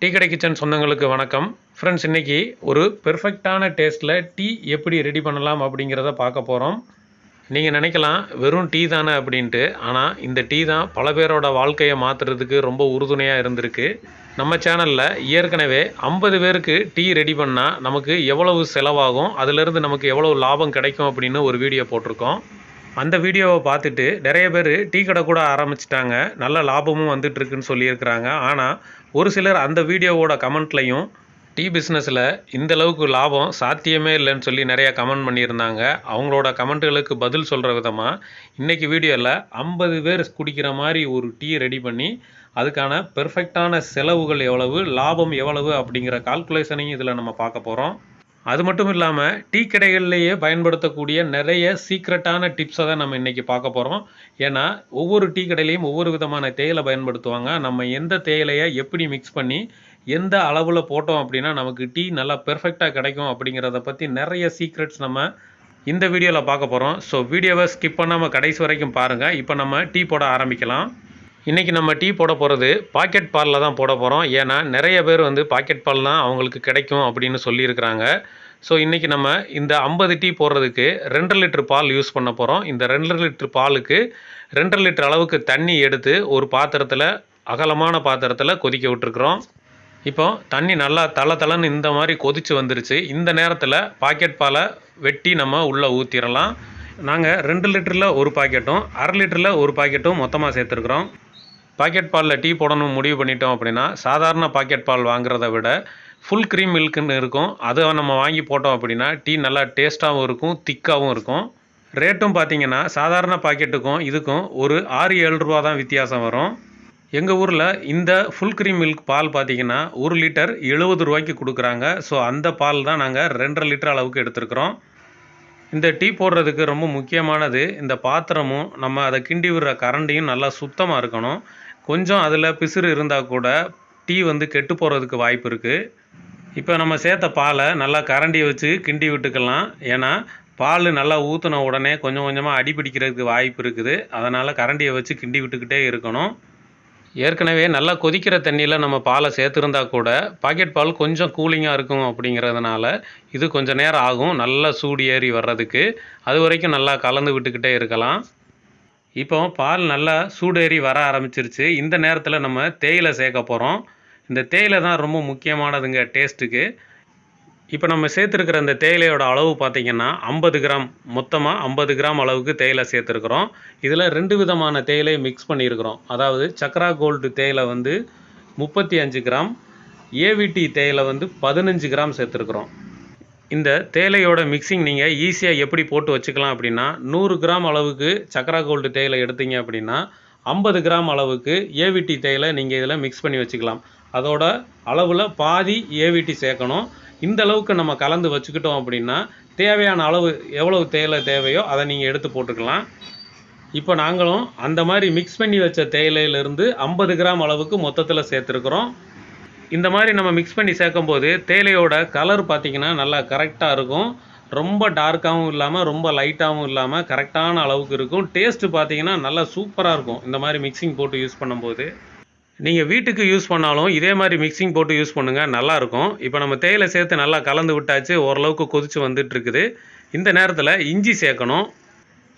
Tea கடை kitchen சொந்தங்களுக்கு வணக்கம். ஃப்ரெண்ட்ஸ், இன்றைக்கி ஒரு பெர்ஃபெக்டான டேஸ்ட்டில் டீ எப்படி ரெடி பண்ணலாம் அப்படிங்கிறத பார்க்க போகிறோம். நீங்கள் நினைக்கலாம் வெறும் டீ தானே அப்படின்ட்டு. ஆனால் இந்த டீ தான் பல பேரோட வாழ்க்கையை மாற்றுறதுக்கு ரொம்ப உறுதுணையாக இருந்திருக்கு. நம்ம சேனலில் ஏற்கனவே 50 பேருக்கு டீ ரெடி பண்ணால் நமக்கு எவ்வளவு செலவாகும், அதிலிருந்து நமக்கு எவ்வளவு லாபம் கிடைக்கும் அப்படின்னு ஒரு வீடியோ போட்டிருக்கோம். அந்த வீடியோவை பார்த்துட்டு நிறைய பேர் டீ கடை கூட ஆரம்பிச்சிட்டாங்க, நல்ல லாபமும் வந்துட்டுருக்குன்னு சொல்லியிருக்கிறாங்க. ஆனால் ஒரு சிலர் அந்த வீடியோவோட கமெண்ட்லையும் டீ பிஸ்னஸில் இந்தளவுக்கு லாபம் சாத்தியமே இல்லைன்னு சொல்லி நிறையா கமெண்ட் பண்ணியிருந்தாங்க. அவங்களோட கமெண்ட்டுகளுக்கு பதில் சொல்கிற விதமாக இன்றைக்கி வீடியோவில் 50 பேர் குடிக்கிற மாதிரி ஒரு டீ ரெடி பண்ணி அதுக்கான பெர்ஃபெக்டான செலவுகள் எவ்வளவு, லாபம் எவ்வளவு அப்படிங்கிற கால்குலேஷனையும் இதில் நம்ம பார்க்க போகிறோம். அது மட்டும் இல்லாமல் டீ கடைகள்லேயே பயன்படுத்தக்கூடிய நிறைய சீக்ரெட்டான டிப்ஸை தான் நம்ம இன்றைக்கி பார்க்க போகிறோம். ஏன்னா ஒவ்வொரு டீ கடையிலையும் ஒவ்வொரு விதமான தேயிலை பயன்படுத்துவாங்க. நம்ம எந்த தேயிலையை எப்படி மிக்ஸ் பண்ணி எந்த அளவில் போட்டோம் அப்படின்னா நமக்கு டீ நல்லா பெர்ஃபெக்டாக கிடைக்கும் அப்படிங்கிறத பற்றி நிறைய சீக்ரெட்ஸ் நம்ம இந்த வீடியோவில் பார்க்க போகிறோம். ஸோ வீடியோவை ஸ்கிப் பண்ணாமல் கடைசி வரைக்கும் பாருங்கள். இப்போ நம்ம டீ போட ஆரம்பிக்கலாம். இன்றைக்கி நம்ம டீ போட போகிறது பாக்கெட் பாலில் தான் போட போகிறோம். ஏன்னா நிறைய பேர் பாக்கெட் பால் தான் அவங்களுக்கு கிடைக்கும் அப்படின்னு சொல்லியிருக்கிறாங்க. ஸோ இன்றைக்கி நம்ம இந்த 50 டீ போடுறதுக்கு 2 லிட்டர் பால் யூஸ் பண்ண போகிறோம். இந்த 2 லிட்டர் பாலுக்கு 2 லிட்டர் அளவுக்கு தண்ணி எடுத்து ஒரு பாத்திரத்தில், அகலமான பாத்திரத்தில் கொதிக்க விட்டுருக்குறோம். இப்போ தண்ணி நல்லா தளன்னு இந்த மாதிரி கொதித்து வந்துருச்சு. இந்த நேரத்தில் பாக்கெட் பாலை வெட்டி நம்ம உள்ளே ஊற்றிடலாம். நாங்கள் 2 லிட்டரில் ஒரு பாக்கெட்டும் 1/2 லிட்டரில் ஒரு பாக்கெட்டும் மொத்தமாக சேர்த்துருக்குறோம். பாக்கெட் பாலில் டீ போடணும் முடிவு பண்ணிட்டோம் அப்படின்னா சாதாரண பாக்கெட் பால் வாங்குறத விட ஃபுல் க்ரீம் மில்க்குன்னு இருக்கும், அதை நம்ம வாங்கி போட்டோம் அப்படின்னா டீ நல்லா டேஸ்ட்டாகவும் இருக்கும், திக்காகவும் இருக்கும். ரேட்டும் பார்த்திங்கன்னா சாதாரண பாக்கெட்டுக்கும் இதுக்கும் ஒரு 6-7 ரூபா தான் வித்தியாசம் வரும். எங்கள் ஊரில் இந்த ஃபுல் க்ரீம் மில்க் பால் பார்த்திங்கன்னா 1 லிட்டர் 70 ரூபாய்க்கு கொடுக்குறாங்க. ஸோ அந்த பால் தான் நாங்கள் 2.5 லிட்டர் அளவுக்கு எடுத்துருக்குறோம். இந்த டீ போடுறதுக்கு ரொம்ப முக்கியமானது இந்த பாத்திரமும் நம்ம அதை கிண்டி விடுற கரண்டியும் நல்லா சுத்தமாக இருக்கணும். கொஞ்சம் அதில் பிசுறு இருந்தால் கூட டீ கெட்டு போகிறதுக்கு வாய்ப்பு இருக்குது. இப்போ நம்ம சேர்த்த பாலை நல்லா கரண்டியை வச்சு கிண்டி விட்டுக்கலாம். ஏன்னா பால் நல்லா ஊற்றின உடனே கொஞ்சம் கொஞ்சமாக அடி பிடிக்கிறதுக்கு வாய்ப்பு இருக்குது. அதனால் கரண்டியை வச்சு கிண்டி விட்டுக்கிட்டே இருக்கணும். ஏற்கனவே நல்லா கொதிக்கிற தண்ணியில் நம்ம பாலை சேர்த்துருந்தா கூட பாக்கெட் பால் கொஞ்சம் கூலிங்காக இருக்கும். அப்படிங்கிறதுனால இது கொஞ்சம் நேரம் ஆகும் நல்லா சூடு ஏறி வர்றதுக்கு. அது வரைக்கும் நல்லா கலந்து விட்டுக்கிட்டே இருக்கலாம். இப்போ பால் நல்லா சூடேறி வர ஆரம்பிச்சிருச்சு. இந்த நேரத்தில் நம்ம தேயிலை சேர்க்க போகிறோம். இந்த தேயிலை தான் ரொம்ப முக்கியமானதுங்க டேஸ்ட்டுக்கு. இப்போ நம்ம சேர்த்துருக்கிற இந்த தேயிலையோட அளவு பார்த்திங்கன்னா 50 கிராம், மொத்தமாக 50 கிராம் அளவுக்கு தேயிலை சேர்த்துருக்குறோம். இதில் 2 விதமான தேயிலை மிக்ஸ் பண்ணியிருக்கிறோம். அதாவது சக்ரா கோல்டு தேயிலை 35 கிராம், ஏவிடி தேயிலை 15 கிராம் சேர்த்துருக்குறோம். இந்த தேயிலையோட மிக்சிங் நீங்கள் ஈஸியாக எப்படி போட்டு வச்சுக்கலாம் அப்படின்னா 100 கிராம் அளவுக்கு சக்ரா கோல்டு தேயிலை எடுத்தீங்க அப்படின்னா 50 கிராம் அளவுக்கு ஏவிடி தேயிலை நீங்கள் இதில் மிக்ஸ் பண்ணி வச்சுக்கலாம். அதோட அளவில் பாதி ஏவிடி சேர்க்கணும். இந்த அளவுக்கு நம்ம கலந்து வச்சுக்கிட்டோம் அப்படின்னா தேவையான அளவு எவ்வளவு தேயிலை தேவையோ அதை நீங்கள் எடுத்து போட்டுக்கலாம். இப்போ நாங்களும் அந்த மாதிரி மிக்ஸ் பண்ணி வச்ச தேயிலையிலேருந்து 50 கிராம் அளவுக்கு மொத்தத்தில் சேர்த்துருக்குறோம். இந்த மாதிரி நம்ம மிக்ஸ் பண்ணி சேர்க்கும்போது தேயிலையோட கலர் பார்த்திங்கன்னா நல்லா கரெக்டாக இருக்கும். ரொம்ப டார்க்காகவும் இல்லாமல் ரொம்ப லைட்டாகவும் இல்லாமல் கரெக்டான அளவுக்கு இருக்கும். டேஸ்ட்டு பார்த்திங்கன்னா நல்லா சூப்பராக இருக்கும். இந்த மாதிரி மிக்சிங் போட்டு யூஸ் பண்ணும்போது நீங்கள் வீட்டுக்கு யூஸ் பண்ணாலும் இதே மாதிரி மிக்சிங் போட்டு யூஸ் பண்ணுங்கள், நல்லாயிருக்கும். இப்போ நம்ம தேயிலை சேர்த்து நல்லா கலந்து விட்டாச்சு, ஓரளவுக்கு கொதித்து வந்துட்டுருக்குது. இந்த நேரத்தில் இஞ்சி சேர்க்கணும்.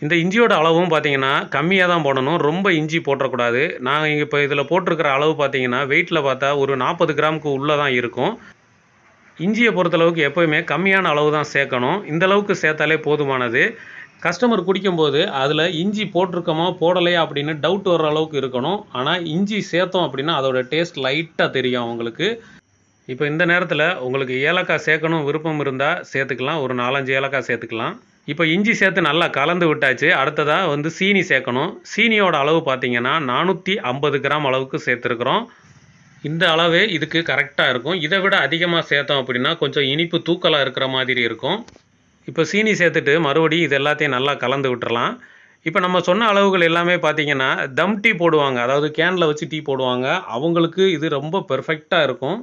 இந்த இஞ்சியோட அளவும் பார்த்திங்கன்னா கம்மியாக தான் போடணும், ரொம்ப இஞ்சி போட்டக்கூடாது. நாங்கள் இப்போ இதில் போட்டிருக்கிற அளவு பார்த்திங்கன்னா வெயிட்டில் பார்த்தா ஒரு 40 கிராமுக்கு உள்ளே தான் இருக்கும். இஞ்சியை பொறுத்தளவுக்கு எப்போயுமே கம்மியான அளவு தான் சேர்க்கணும். இந்த அளவுக்கு சேர்த்தாலே போதுமானது. கஸ்டமர் குடிக்கும்போது அதில் இஞ்சி போட்டிருக்கோமா போடலையா அப்படின்னு டவுட் வர்ற அளவுக்கு இருக்கணும். ஆனால் இஞ்சி சேர்த்தோம் அப்படின்னா அதோட டேஸ்ட் லைட்டாக தெரியும் அவங்களுக்கு. இப்போ இந்த நேரத்தில் உங்களுக்கு ஏலக்காய் சேர்க்கணும் விருப்பம் இருந்தால் சேர்த்துக்கலாம், ஒரு 4-5 ஏலக்காய் சேர்த்துக்கலாம். இப்போ இஞ்சி சேர்த்து நல்லா கலந்து விட்டாச்சு. அடுத்ததாக சீனி சேர்க்கணும். சீனியோட அளவு பார்த்திங்கன்னா 450 கிராம் அளவுக்கு சேர்த்துருக்குறோம். இந்த அளவே இதுக்கு கரெக்டாக இருக்கும். இதை விட அதிகமாக சேர்த்தோம் அப்படின்னா கொஞ்சம் இனிப்பு தூக்கலாக இருக்கிற மாதிரி இருக்கும். இப்போ சீனி சேர்த்துட்டு மறுபடியும் இது எல்லாத்தையும் நல்லா கலந்து விட்டுறலாம். இப்போ நம்ம சொன்ன அளவுகள் எல்லாமே பார்த்திங்கன்னா தம் டீ போடுவாங்க, அதாவது கேனில் வச்சு டீ போடுவாங்க, அவங்களுக்கு இது ரொம்ப பெர்ஃபெக்டாக இருக்கும்.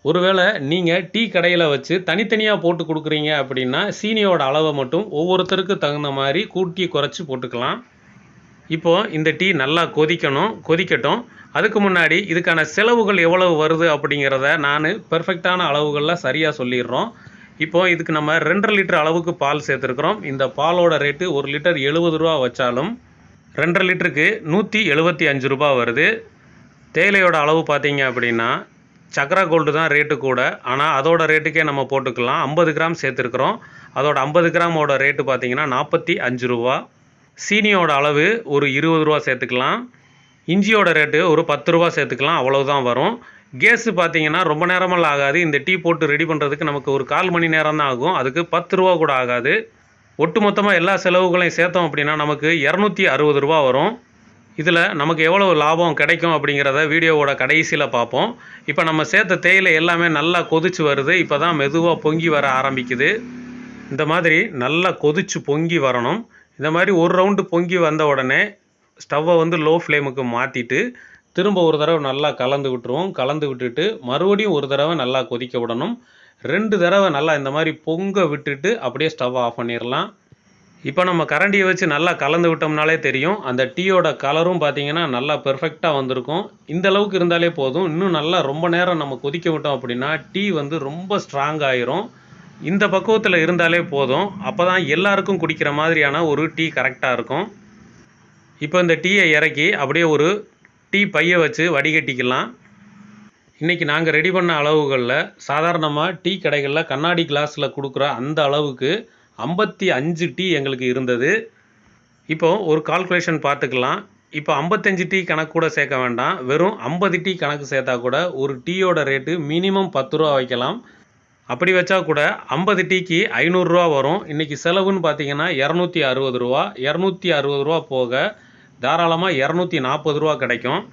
ஒருவேளை நீங்கள் டீ கடையில் வச்சு தனித்தனியாக போட்டு கொடுக்குறீங்க அப்படின்னா சீனியோட அளவை மட்டும் ஒவ்வொருத்தருக்கு தகுந்த மாதிரி கூட்டி குறைச்சி போட்டுக்கலாம். இப்போது இந்த டீ நல்லா கொதிக்கட்டும். அதுக்கு முன்னாடி இதுக்கான செலவுகள் எவ்வளவு வருது அப்படிங்கிறத நான் பெர்ஃபெக்டான அளவுகளில் சரியாக சொல்லிடுறோம். இப்போது இதுக்கு நம்ம 2.5 லிட்டர் அளவுக்கு பால் சேர்த்துருக்குறோம். இந்த பாலோட ரேட்டு 1 லிட்டர் 70 ரூபா வச்சாலும் 2.5 லிட்டருக்கு 175 ரூபா வருது. தேயிலையோட அளவு பார்த்தீங்க அப்படின்னா சக்ரா கோல்டு தான் ரேட்டு கூட. ஆனால் அதோட ரேட்டுக்கே நம்ம போட்டுக்கலாம். 50 கிராம் சேர்த்துருக்குறோம். அதோட 50 கிராமோட ரேட்டு பார்த்தீங்கன்னா 45 ரூபா. சீனியோட அளவு ஒரு 20 ரூபா சேர்த்துக்கலாம். இஞ்சியோட ரேட்டு ஒரு 10 ரூபா சேர்த்துக்கலாம். அவ்வளவுதான் வரும். கேஸு பார்த்தீங்கன்னா ரொம்ப நேரமெல்லாம் ஆகாது. இந்த டீ போட்டு ரெடி பண்ணுறதுக்கு நமக்கு ஒரு 1/4 மணி நேரம் தான் ஆகும். அதுக்கு 10 ரூபா கூட ஆகாது. ஒட்டு மொத்தமாக எல்லா செலவுகளையும் சேர்த்தோம் அப்படின்னா நமக்கு 260 ரூபா வரும். இதில் நமக்கு எவ்வளோ லாபம் கிடைக்கும் அப்படிங்கிறத வீடியோவோட கடைசியில் பார்ப்போம். இப்போ நம்ம சேர்த்த தேயிலை எல்லாமே நல்லா கொதிச்சு வருது. இப்போ தான் மெதுவாக பொங்கி வர ஆரம்பிக்குது. இந்த மாதிரி நல்லா கொதிச்சு பொங்கி வரணும். இந்த மாதிரி ஒரு ரவுண்டு பொங்கி வந்த உடனே ஸ்டவ்வை வந்து லோ ஃப்ளேமுக்கு மாற்றிட்டு திரும்ப ஒரு தடவை நல்லா கலந்து விட்டுருவோம். கலந்து விட்டுட்டு மறுபடியும் ஒரு தடவை நல்லா கொதிக்க விடணும். 2 தடவை நல்லா இந்த மாதிரி பொங்க விட்டுட்டு அப்படியே ஸ்டவ்வை ஆஃப் பண்ணிடலாம். இப்போ நம்ம கரண்டியை வச்சு நல்லா கலந்து விட்டோம்னாலே தெரியும். அந்த டீயோட கலரும் பார்த்தீங்கன்னா நல்லா பெர்ஃபெக்டாக வந்திருக்கும். இந்த அளவுக்கு இருந்தாலே போதும். இன்னும் நல்லா ரொம்ப நேரம் நம்ம கொதிக்க விட்டோம் அப்படின்னா டீ வந்து ரொம்ப ஸ்ட்ராங் ஆயிரும். இந்த பக்குவத்தில் இருந்தாலே போதும். அப்போ தான் எல்லாருக்கும் குடிக்கிற மாதிரியான ஒரு டீ கரெக்டாக இருக்கும். இப்போ இந்த டீயை இறக்கி அப்படியே ஒரு டீ பையை வச்சு வடிகட்டிக்கலாம். இன்றைக்கி நாங்கள் ரெடி பண்ண அளவுகளில் சாதாரணமாக டீ கடைகளில் கண்ணாடி கிளாஸில் கொடுக்குற அந்த அளவுக்கு 55 டீ எங்களுக்கு இருந்தது. இப்போது ஒரு கால்குலேஷன் பார்த்துக்கலாம். இப்போ 55 டீ கணக்கு கூட சேர்க்க வேண்டாம். வெறும் 50 டீ கணக்கு சேர்த்தா கூட ஒரு டீயோட ரேட்டு மினிமம் 10 ரூபா வைக்கலாம். அப்படி வச்சா கூட 50 டீக்கு 500 ரூபா வரும். இன்றைக்கி செலவுன்னு பார்த்தீங்கன்னா 260 ரூபா. 260 ரூபா போக தாராளமாக 240 ரூபா கிடைக்கும்.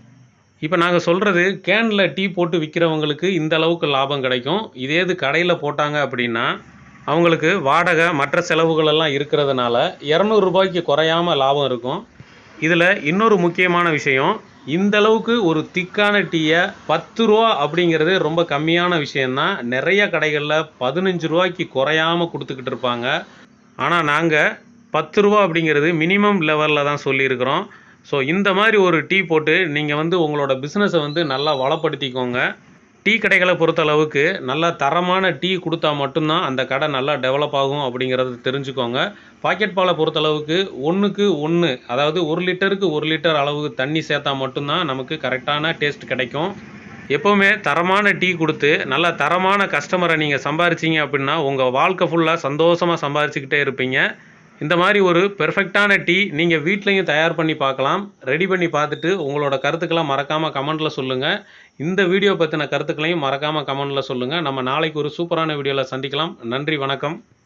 இப்போ நாங்கள் சொல்கிறது கேனில் டீ போட்டு விற்கிறவங்களுக்கு இந்த அளவுக்கு லாபம் கிடைக்கும். இதே இது கடையில் போட்டாங்க அப்படின்னா அவங்களுக்கு வாடகை மற்ற செலவுகளெல்லாம் இருக்கிறதுனால 200 ரூபாய்க்கு குறையாமல் லாபம் இருக்கும். இதில் இன்னொரு முக்கியமான விஷயம், இந்த அளவுக்கு ஒரு திக்கான டீயை 10 ரூபா அப்படிங்கிறது ரொம்ப கம்மியான விஷயந்தான். நிறைய கடைகளில் 15 ரூபாய்க்கு குறையாமல் கொடுத்துக்கிட்டு இருப்பாங்க. ஆனால் நாங்கள் 10 ரூபா அப்படிங்கிறது மினிமம் லெவலில் தான் சொல்லியிருக்கிறோம். ஸோ இந்த மாதிரி ஒரு டீ போட்டு நீங்கள் வந்து உங்களோட பிஸ்னஸை வந்து நல்லா வளப்படுத்திக்கோங்க. டீ கடைகளை பொறுத்தளவுக்கு நல்லா தரமான டீ கொடுத்தா மட்டும்தான் அந்த கடை நல்லா டெவலப் ஆகும் அப்படிங்கிறத தெரிஞ்சுக்கோங்க. பாக்கெட் பாலை பொறுத்தளவுக்கு 1க்கு 1, அதாவது 1 லிட்டருக்கு 1 லிட்டர் அளவு தண்ணி சேர்த்தா மட்டும்தான் நமக்கு கரெக்டான டேஸ்ட் கிடைக்கும். எப்போவுமே தரமான டீ கொடுத்து நல்ல தரமான கஸ்டமரை நீங்கள் சம்பாரிச்சிங்க அப்படின்னா உங்கள் வாழ்க்கை ஃபுல்லாக சந்தோஷமாக சம்பாரிச்சுக்கிட்டே இருப்பீங்க. இந்த மாதிரி ஒரு பெர்ஃபெக்டான டீ நீங்கள் வீட்லேயும் தயார் பண்ணி பார்க்கலாம். ரெடி பண்ணி பார்த்துட்டு உங்களோட கருத்துக்களை மறக்காமல் கமெண்ட்டில் சொல்லுங்கள். இந்த வீடியோ பற்றின கருத்துக்களையும் மறக்காமல் கமெண்ட்டில் சொல்லுங்கள். நம்ம நாளைக்கு ஒரு சூப்பரான வீடியோவில் சந்திக்கலாம். நன்றி, வணக்கம்.